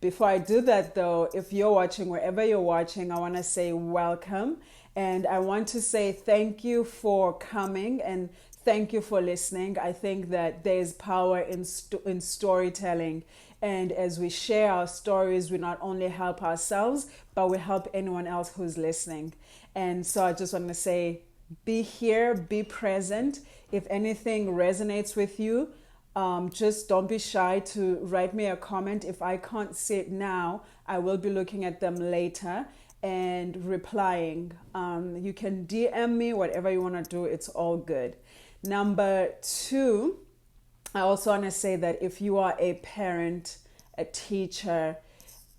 Before I do that, though, if you're watching, wherever you're watching, I want to say welcome. And I want to say thank you for coming and thank you for listening. I think that there's power in storytelling. And as we share our stories, we not only help ourselves, but we help anyone else who's listening. And so I just want to say, be here, be present. If anything resonates with you, just don't be shy to write me a comment. If I can't see it now, I will be looking at them later and replying. You can DM me, whatever you want to do, it's all good. Number two, I also want to say that if you are a parent, a teacher,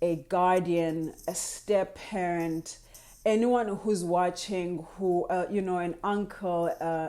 a guardian, a step parent, anyone who's watching, who, an uncle,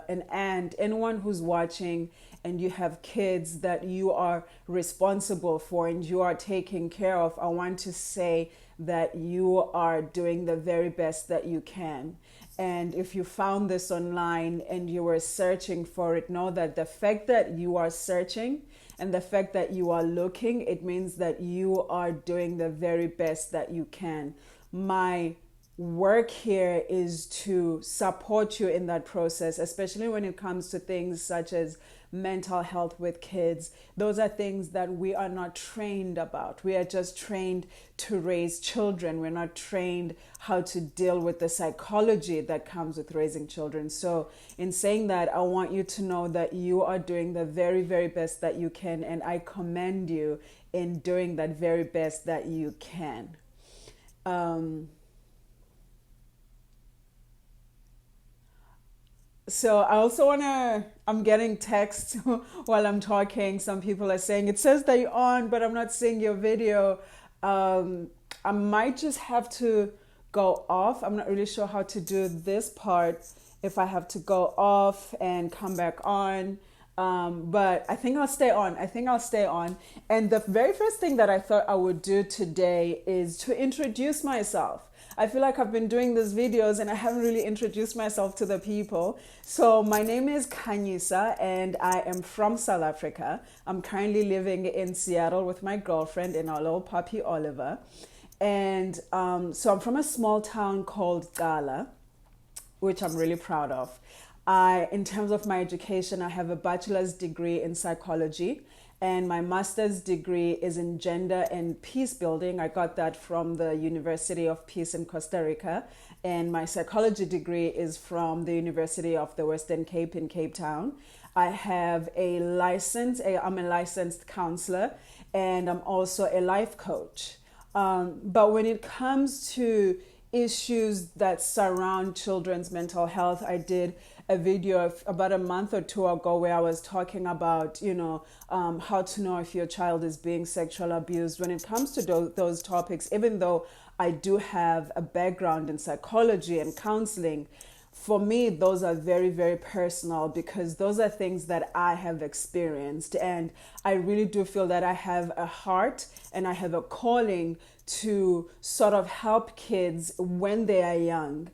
an aunt, anyone who's watching and you have kids that you are responsible for and you are taking care of, I want to say that you are doing the very best that you can. And if you found this online and you were searching for it, know that the fact that you are searching and the fact that you are looking, it means that you are doing the very best that you can. My work here is to support you in that process, especially when it comes to things such as mental health with kids. Those are things that we are not trained about. We are just trained to raise children. We're not trained how to deal with the psychology that comes with raising children. So in saying that, I want you to know that you are doing the very, very best that you can, and I commend you in doing that very best that you can. So I also I'm getting texts while I'm talking. Some people are saying, it says that you're on, but I'm not seeing your video. I might just have to go off. I'm not really sure how to do this part, if I have to go off and come back on. But I think I'll stay on. And the very first thing that I thought I would do today is to introduce myself. I feel like I've been doing these videos and I haven't really introduced myself to the people. So my name is Khanyisa and I am from South Africa. I'm currently living in Seattle with my girlfriend and our little puppy Oliver. And so I'm from a small town called Gala, which I'm really proud of. In terms of my education, I have a bachelor's degree in psychology and my master's degree is in gender and peace building. I got that from the University of Peace in Costa Rica. And my psychology degree is from the University of the Western Cape in Cape Town. I have I'm a licensed counselor and I'm also a life coach. But when it comes to issues that surround children's mental health, I did a video about a month or two ago where I was talking about, how to know if your child is being sexually abused. When it comes to those topics, even though I do have a background in psychology and counseling, for me, those are very, very personal because those are things that I have experienced. And I really do feel that I have a heart and I have a calling to sort of help kids when they are young,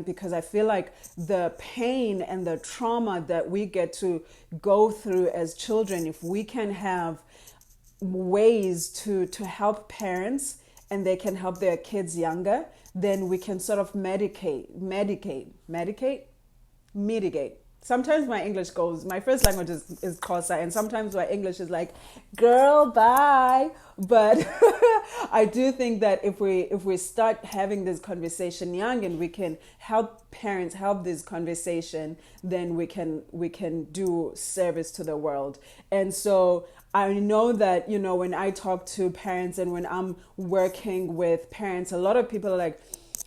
because I feel like the pain and the trauma that we get to go through as children, if we can have ways to help parents and they can help their kids younger, then we can sort of mitigate. Sometimes my first language is Xhosa, and sometimes my English is like, girl, bye. But I do think that if we start having this conversation young and we can help parents have this conversation, then we can do service to the world. And so I know that, when I talk to parents and when I'm working with parents, a lot of people are like,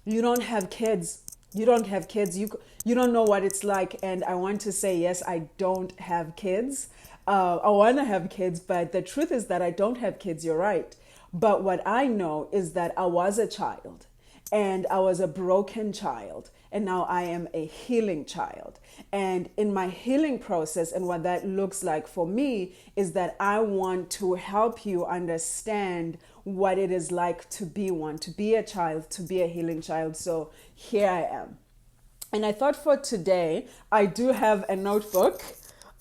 you don't have kids. You don't know what it's like. And I want to say, yes, I don't have kids. I want to have kids, but the truth is that I don't have kids. You're right. But what I know is that I was a child and I was a broken child. And now I am a healing child. And in my healing process, and what that looks like for me is that I want to help you understand what it is like to be one, to be a child, to be a healing child. So here I am. And I thought for today, I do have a notebook.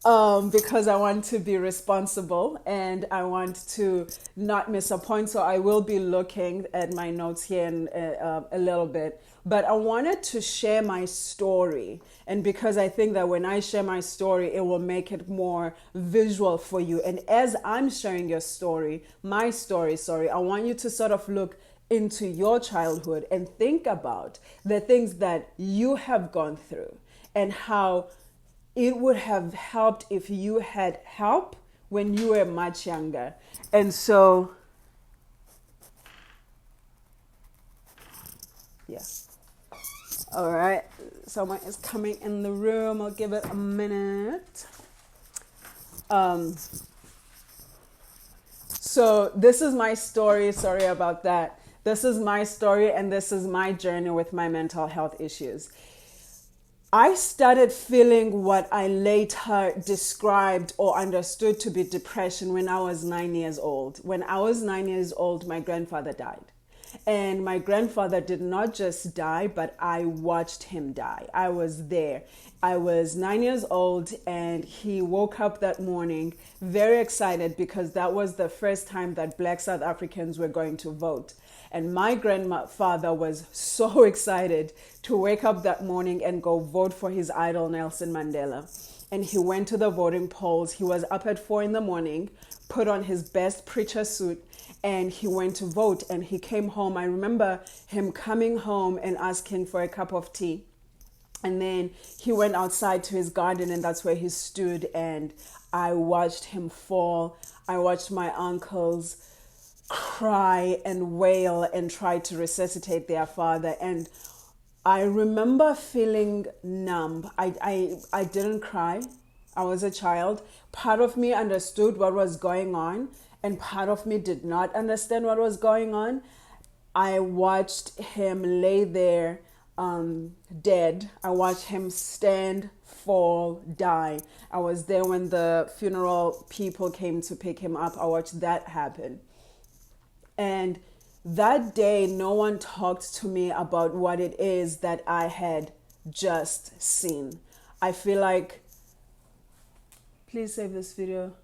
because I want to be responsible and I want to not miss a point. So I will be looking at my notes here in a little bit. But I wanted to share my story. And because I think that when I share my story, it will make it more visual for you. And as I'm sharing my story, sorry, I want you to sort of look into your childhood and think about the things that you have gone through and how it would have helped if you had help when you were much younger. And so, yeah. All right. Someone is coming in the room. I'll give it a minute. So this is my story. Sorry about that. This is my story and this is my journey with my mental health issues. I started feeling what I later described or understood to be depression when I was 9 years old. When I was 9 years old, my grandfather died. And my grandfather did not just die, but I watched him die. I was there. I was 9 years old and he woke up that morning very excited because that was the first time that Black South Africans were going to vote. And my grandfather was so excited to wake up that morning and go vote for his idol, Nelson Mandela. And he went to the voting polls. He was up at 4 a.m, put on his best preacher suit, and he went to vote. And he came home. I remember him coming home and asking for a cup of tea. And then he went outside to his garden, and that's where he stood. And I watched him fall. I watched my uncles cry and wail and try to resuscitate their father. And I remember feeling numb. I didn't cry. I was a child. Part of me understood what was going on, and part of me did not understand what was going on. I watched him lay there dead. I watched him stand, fall, die. I was there when the funeral people came to pick him up. I watched that happen. And that day, no one talked to me about what it is that I had just seen. I feel like, please save this video.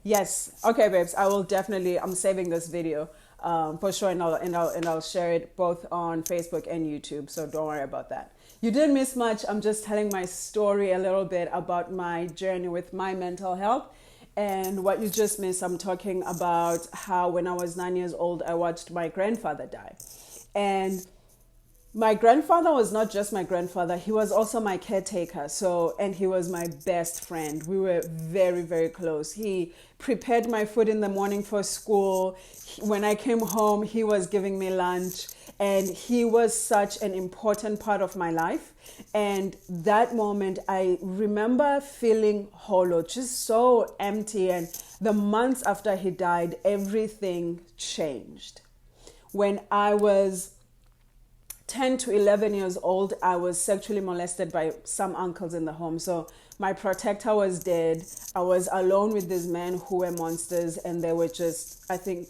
Yes. Okay, babes. I will definitely. I'm saving this video for sure, and I'll share it both on Facebook and YouTube. So don't worry about that. You didn't miss much. I'm just telling my story a little bit about my journey with my mental health. And what you just missed, I'm talking about how when I was 9 years old, I watched my grandfather die. And my grandfather was not just my grandfather, he was also my caretaker. And he was my best friend. We were very, very close. He prepared my food in the morning for school. When I came home, he was giving me lunch. And he was such an important part of my life. And that moment, I remember feeling hollow, just so empty. And the months after he died, everything changed. When I was 10 to 11 years old, I was sexually molested by some uncles in the home. So my protector was dead. I was alone with these men who were monsters. And they were just, I think,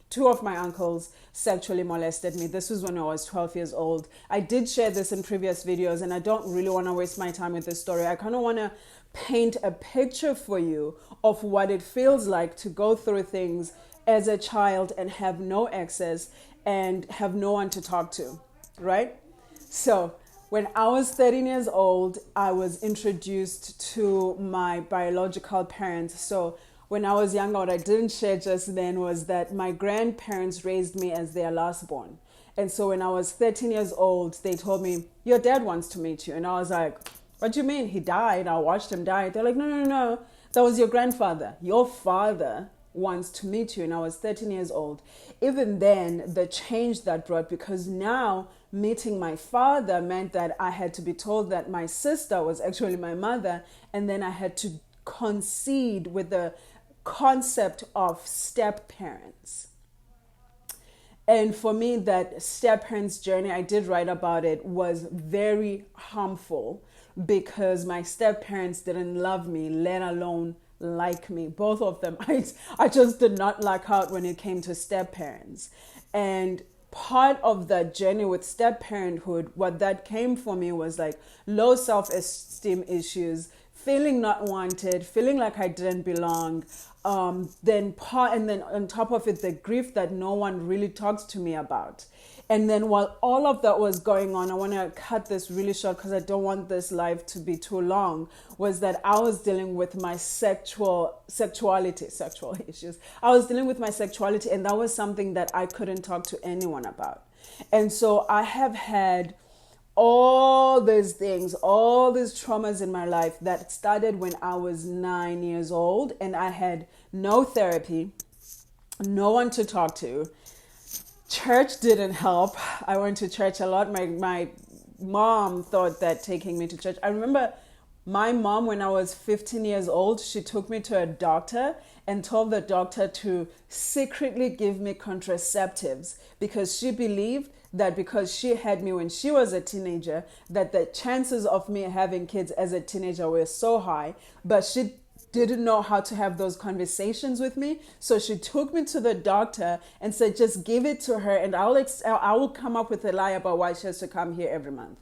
two of my uncles sexually molested me. This was when I was 12 years old. I did share this in previous videos, and I don't really want to waste my time with this story. I kind of want to paint a picture for you of what it feels like to go through things as a child and have no access and have no one to talk to, right? So when I was 13 years old, I was introduced to my biological parents. So when I was younger, what I didn't share just then was that my grandparents raised me as their lastborn. And so when I was 13 years old, they told me, your dad wants to meet you. And I was like, what do you mean? He died. I watched him die. They're like, no. That was your grandfather. Your father wants to meet you. And I was 13 years old. Even then, the change that brought, because now meeting my father meant that I had to be told that my sister was actually my mother. And then I had to concede with the concept of step parents. And for me, that step parents journey, I did write about it, was very harmful because my step parents didn't love me, let alone like me. Both of them. I just did not luck out when it came to step parents. And part of that journey with step parenthood, what that came for me was like low self-esteem issues, feeling not wanted, feeling like I didn't belong. And then on top of it, the grief that no one really talks to me about. And then while all of that was going on, I want to cut this really short because I don't want this live to be too long, was that I was dealing with my sexual issues. I was dealing with my sexuality, and that was something that I couldn't talk to anyone about. And so I have had all these things, all these traumas in my life that started when I was 9 years old, and I had no therapy, no one to talk to. Church didn't help. I went to church a lot. My mom thought that taking me to church. I remember my mom, when I was 15 years old, she took me to a doctor and told the doctor to secretly give me contraceptives because she believed that because she had me when she was a teenager, that the chances of me having kids as a teenager were so high, but she didn't know how to have those conversations with me. So she took me to the doctor and said, just give it to her and I will come up with a lie about why she has to come here every month.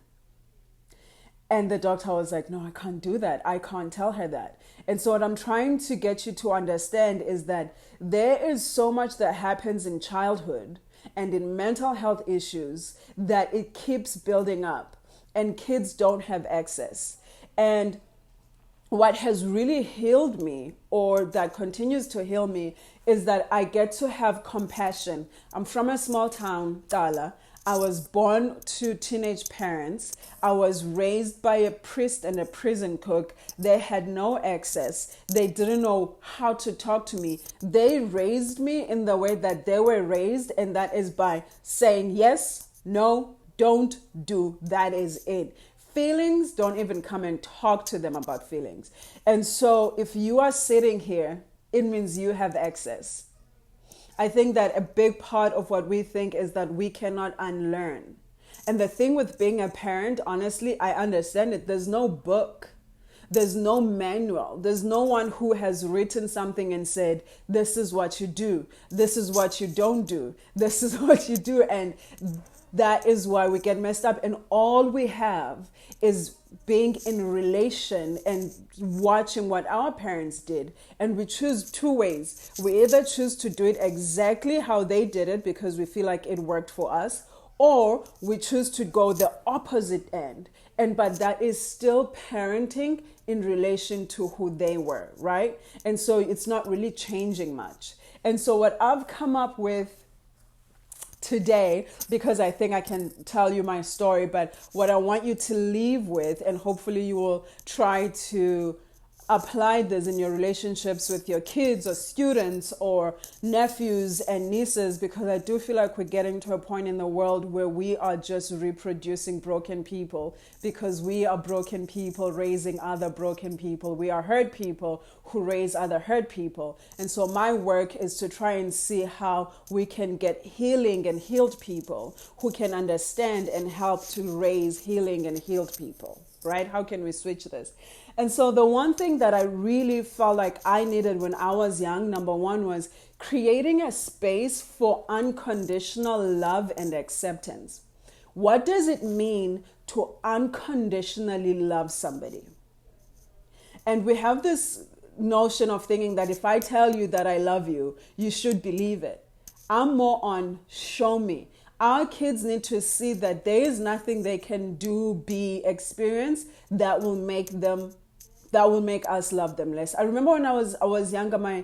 And the doctor was like, no, I can't do that. I can't tell her that. And so what I'm trying to get you to understand is that there is so much that happens in childhood and in mental health issues that it keeps building up and kids don't have access. And what has really healed me, or that continues to heal me, is that I get to have compassion. I'm from a small town, Dala. I was born to teenage parents. I was raised by a priest and a prison cook. They had no access. They didn't know how to talk to me. They raised me in the way that they were raised, and that is by saying yes, no, don't do. That is it. Feelings, don't even come and talk to them about feelings. And so if you are sitting here, it means you have access. I think that a big part of what we think is that we cannot unlearn. And the thing with being a parent, honestly, I understand it. There's no book. There's no manual. There's no one who has written something and said, this is what you do. This is what you don't do. This is what you do. And that is why we get messed up. And all we have is being in relation and watching what our parents did. And we choose two ways. We either choose to do it exactly how they did it because we feel like it worked for us, or we choose to go the opposite end. But that is still parenting in relation to who they were, right? And so it's not really changing much. And so what I've come up with today, because I think I can tell you my story, but what I want you to leave with, and hopefully you will try to apply this in your relationships with your kids or students or nephews and nieces, because I do feel like we're getting to a point in the world where we are just reproducing broken people, because we are broken people raising other broken people. We are hurt people who raise other hurt people. And so my work is to try and see how we can get healing and healed people who can understand and help to raise healing and healed people, right? How can we switch this? And so the one thing that I really felt like I needed when I was young, number one, was creating a space for unconditional love and acceptance. What does it mean to unconditionally love somebody? And we have this notion of thinking that if I tell you that I love you, you should believe it. I'm more on show me. Our kids need to see that there is nothing they can do, be, experience that will make us love them less. I remember when I was younger, my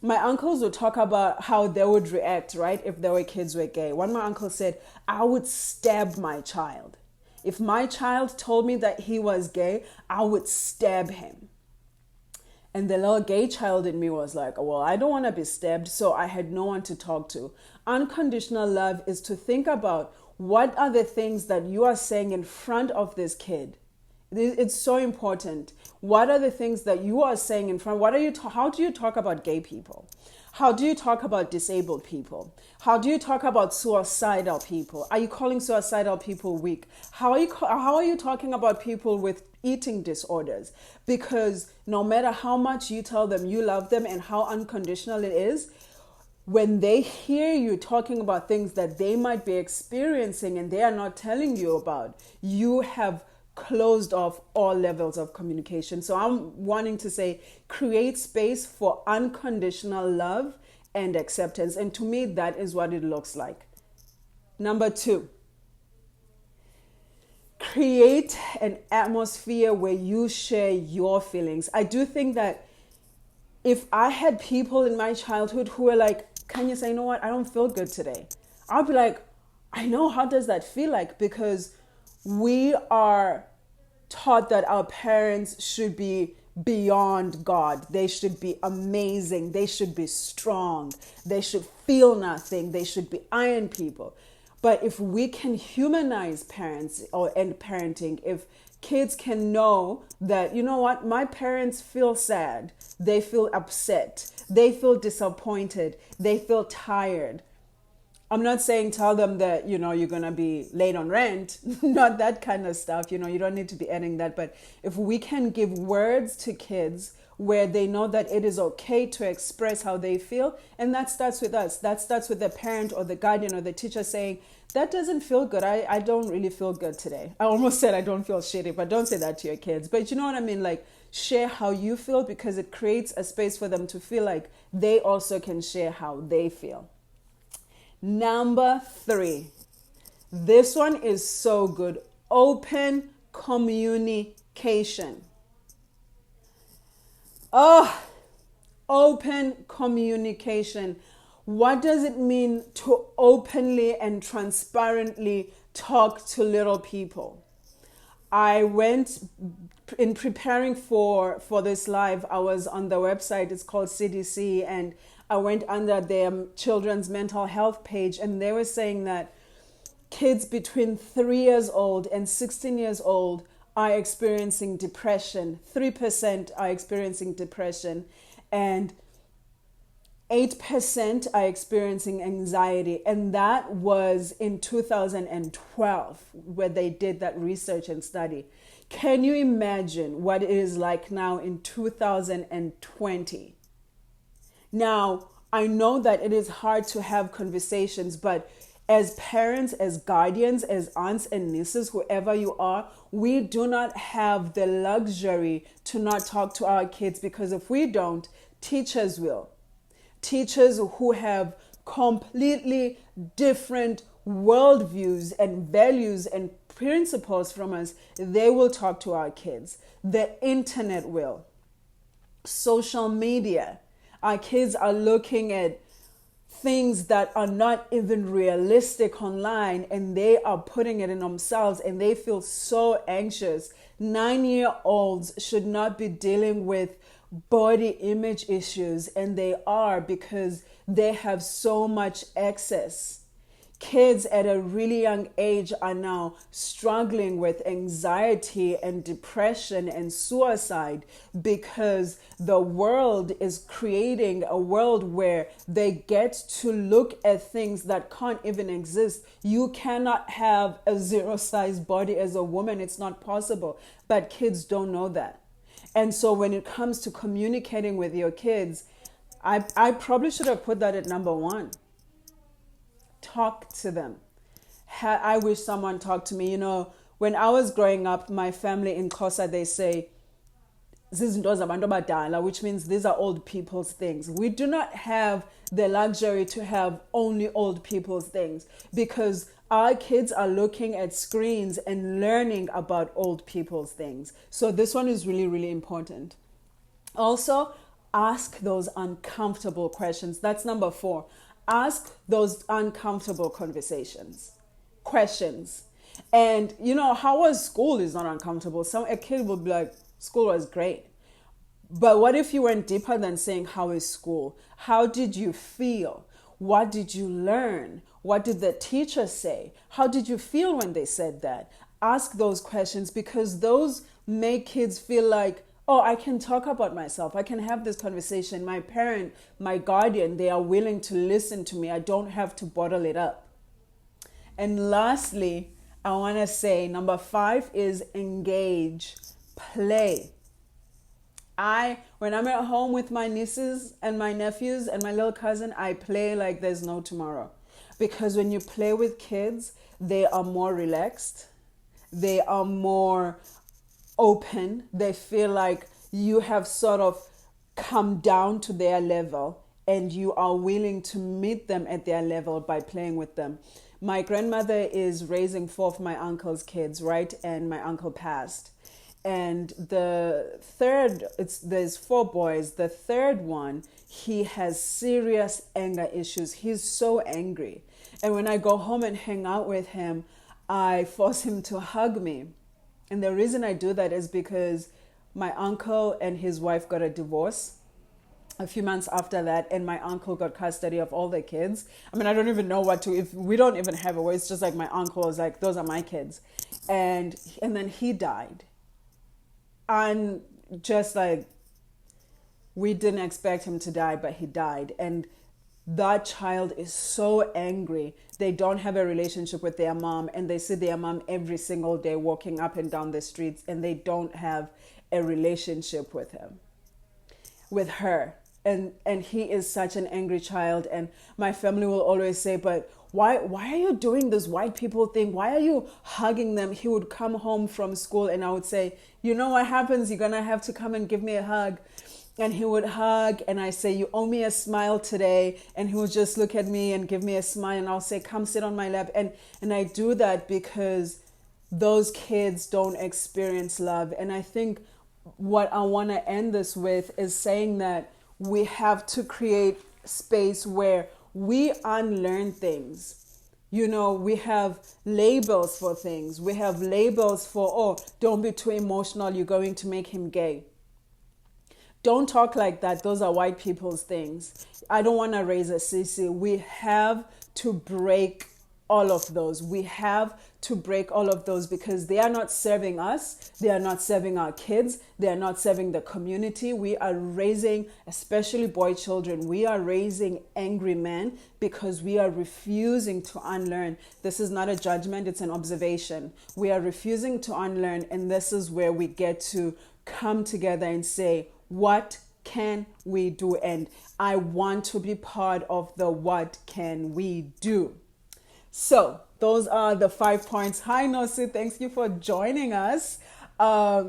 uncles would talk about how they would react, right, if their kids were gay. One of my uncles said, I would stab my child. If my child told me that he was gay, I would stab him. And the little gay child in me was like, well, I don't want to be stabbed, so I had no one to talk to. Unconditional love is to think about what are the things that you are saying in front of this kid. It's so important. What are the things that you are saying in front? How do you talk about gay people? How do you talk about disabled people? How do you talk about suicidal people? Are you calling suicidal people weak? How are you talking about people with eating disorders? Because no matter how much you tell them you love them and how unconditional it is, when they hear you talking about things that they might be experiencing and they are not telling you about, you have closed off all levels of communication. So I'm wanting to say create space for unconditional love and acceptance. And to me, that is what it looks like. Number two, create an atmosphere where you share your feelings. I do think that if I had people in my childhood who were like, can you say, you know what, I don't feel good today, I'll be like, I know, how does that feel like? Because we are taught that our parents should be beyond God. They should be amazing. They should be strong. They should feel nothing. They should be iron people. But if we can humanize parents and parenting, if kids can know that, you know what, my parents feel sad, they feel upset, they feel disappointed, they feel tired. I'm not saying tell them that, you're going to be late on rent, not that kind of stuff. You don't need to be adding that. But if we can give words to kids where they know that it is okay to express how they feel, and that starts with us. That starts with the parent or the guardian or the teacher saying, that doesn't feel good. I don't really feel good today. I almost said I don't feel shitty, but don't say that to your kids. But you know what I mean? Like, share how you feel, because it creates a space for them to feel like they also can share how they feel. Number three, this one is so good. Open communication. Open communication. What does it mean to openly and transparently talk to little people? I went, in preparing for this live, I was on the website, it's called CDC, and I went under their children's mental health page, and they were saying that kids between 3 years old and 16 years old are experiencing depression. 3% are experiencing depression, and 8% are experiencing anxiety. And that was in 2012 where they did that research and study. Can you imagine what it is like now in 2020? Now, I know that it is hard to have conversations, but as parents, as guardians, as aunts and nieces, whoever you are, we do not have the luxury to not talk to our kids, because if we don't, teachers will. Teachers who have completely different worldviews and values and principles from us, they will talk to our kids. The internet will. Social media. Our kids are looking at things that are not even realistic online, and they are putting it in themselves, and they feel so anxious. 9-year-olds should not be dealing with body image issues, and they are, because they have so much access. Kids at a really young age are now struggling with anxiety and depression and suicide, because the world is creating a world where they get to look at things that can't even exist. You cannot have a zero-size body as a woman. It's not possible. But kids don't know that. And so when it comes to communicating with your kids, I probably should have put that at number one. Talk to them. I wish someone talked to me. When I was growing up, my family in Xhosa, they say, zizinto zabantu abadala, which means these are old people's things. We do not have the luxury to have only old people's things, because our kids are looking at screens and learning about old people's things. So this one is really, really important. Also, ask those uncomfortable questions. That's number 4. Ask those uncomfortable questions. And how was school is not uncomfortable. A kid will be like, school was great. But what if you went deeper than saying, how is school? How did you feel? What did you learn? What did the teacher say? How did you feel when they said that? Ask those questions, because those make kids feel like, oh, I can talk about myself. I can have this conversation. My parent, my guardian, they are willing to listen to me. I don't have to bottle it up. And lastly, I want to say number 5 is engage, play. When I'm at home with my nieces and my nephews and my little cousin, I play like there's no tomorrow. Because when you play with kids, they are more relaxed. They are more open. They feel like you have sort of come down to their level and you are willing to meet them at their level by playing with them. My grandmother is raising four of my uncle's kids, right? And my uncle passed. And the third, there's four boys. The third one, he has serious anger issues. He's so angry. And when I go home and hang out with him, I force him to hug me. And the reason I do that is because my uncle and his wife got a divorce a few months after that, and my uncle got custody of all the kids. I mean, I don't even know what to, if we don't even have a way. It's just like my uncle was like, those are my kids. And then he died. And just like, we didn't expect him to die, but he died. And that child is so angry. They don't have a relationship with their mom, and they see their mom every single day walking up and down the streets, and they don't have a relationship with her. And he is such an angry child. And my family will always say, but why are you doing this white people thing? Why are you hugging them? He would come home from school and I would say, you know what happens? You're going to have to come and give me a hug. And he would hug and I say, you owe me a smile today. And he would just look at me and give me a smile. And I'll say, come sit on my lap. And I do that because those kids don't experience love. And I think what I want to end this with is saying that we have to create space where we unlearn things. You know, we have labels for things. We have labels for, oh, don't be too emotional. You're going to make him gay. Don't talk like that. Those are white people's things. I don't want to raise a sissy. We have to break all of those. We have to break all of those because they are not serving us. They are not serving our kids. They are not serving the community. We are raising, especially boy children, we are raising angry men because we are refusing to unlearn. This is not a judgment. It's an observation. We are refusing to unlearn. And this is where we get to come together and say, what can we do? And I want to be part of the what can we do. So those are the 5 points. Hi, Nosi. Thank you for joining us. I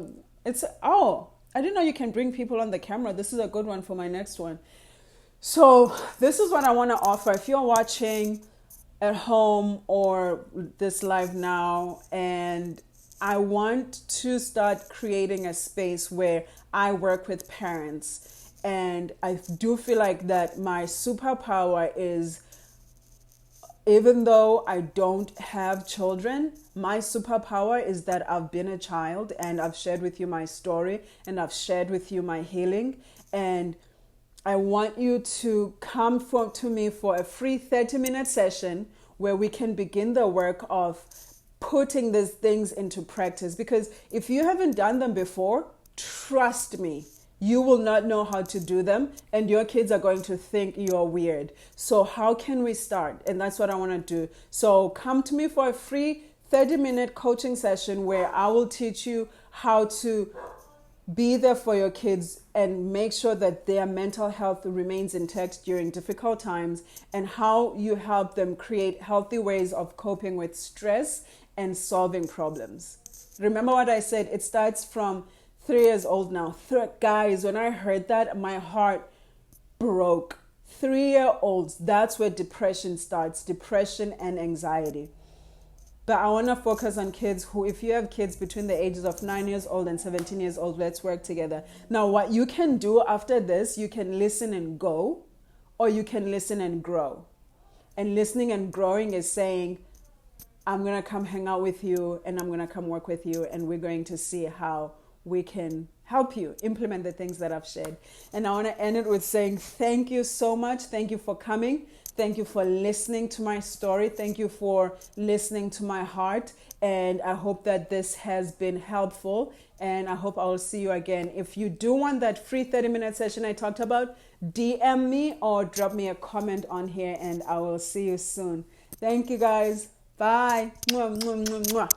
didn't know you can bring people on the camera. This is a good one for my next one. So this is what I want to offer. If you're watching at home or this live now, and I want to start creating a space where I work with parents. And I do feel like that my superpower is, even though I don't have children, my superpower is that I've been a child and I've shared with you my story and I've shared with you my healing. And I want you to come to me for a free 30-minute session where we can begin the work of putting these things into practice. Because if you haven't done them before, trust me, you will not know how to do them and your kids are going to think you're weird. So how can we start? And that's what I want to do. So come to me for a free 30-minute coaching session where I will teach you how to be there for your kids and make sure that their mental health remains intact during difficult times, and how you help them create healthy ways of coping with stress and solving problems. Remember what I said, it starts from 3 years old now. Guys, when I heard that, my heart broke. 3-year-olds, that's where depression starts, depression and anxiety. But I want to focus on kids who, if you have kids between the ages of 9 years old and 17 years old, let's work together. Now, what you can do after this, you can listen and go, or you can listen and grow. And listening and growing is saying, I'm going to come hang out with you and I'm going to come work with you, and we're going to see how we can help you implement the things that I've shared. And I want to end it with saying thank you so much. Thank you for coming. Thank you for listening to my story. Thank you for listening to my heart. And I hope that this has been helpful. And I hope I will see you again. If you do want that free 30-minute session I talked about, DM me or drop me a comment on here and I will see you soon. Thank you guys. Bye. Mwah, mwah, mwah, mwah.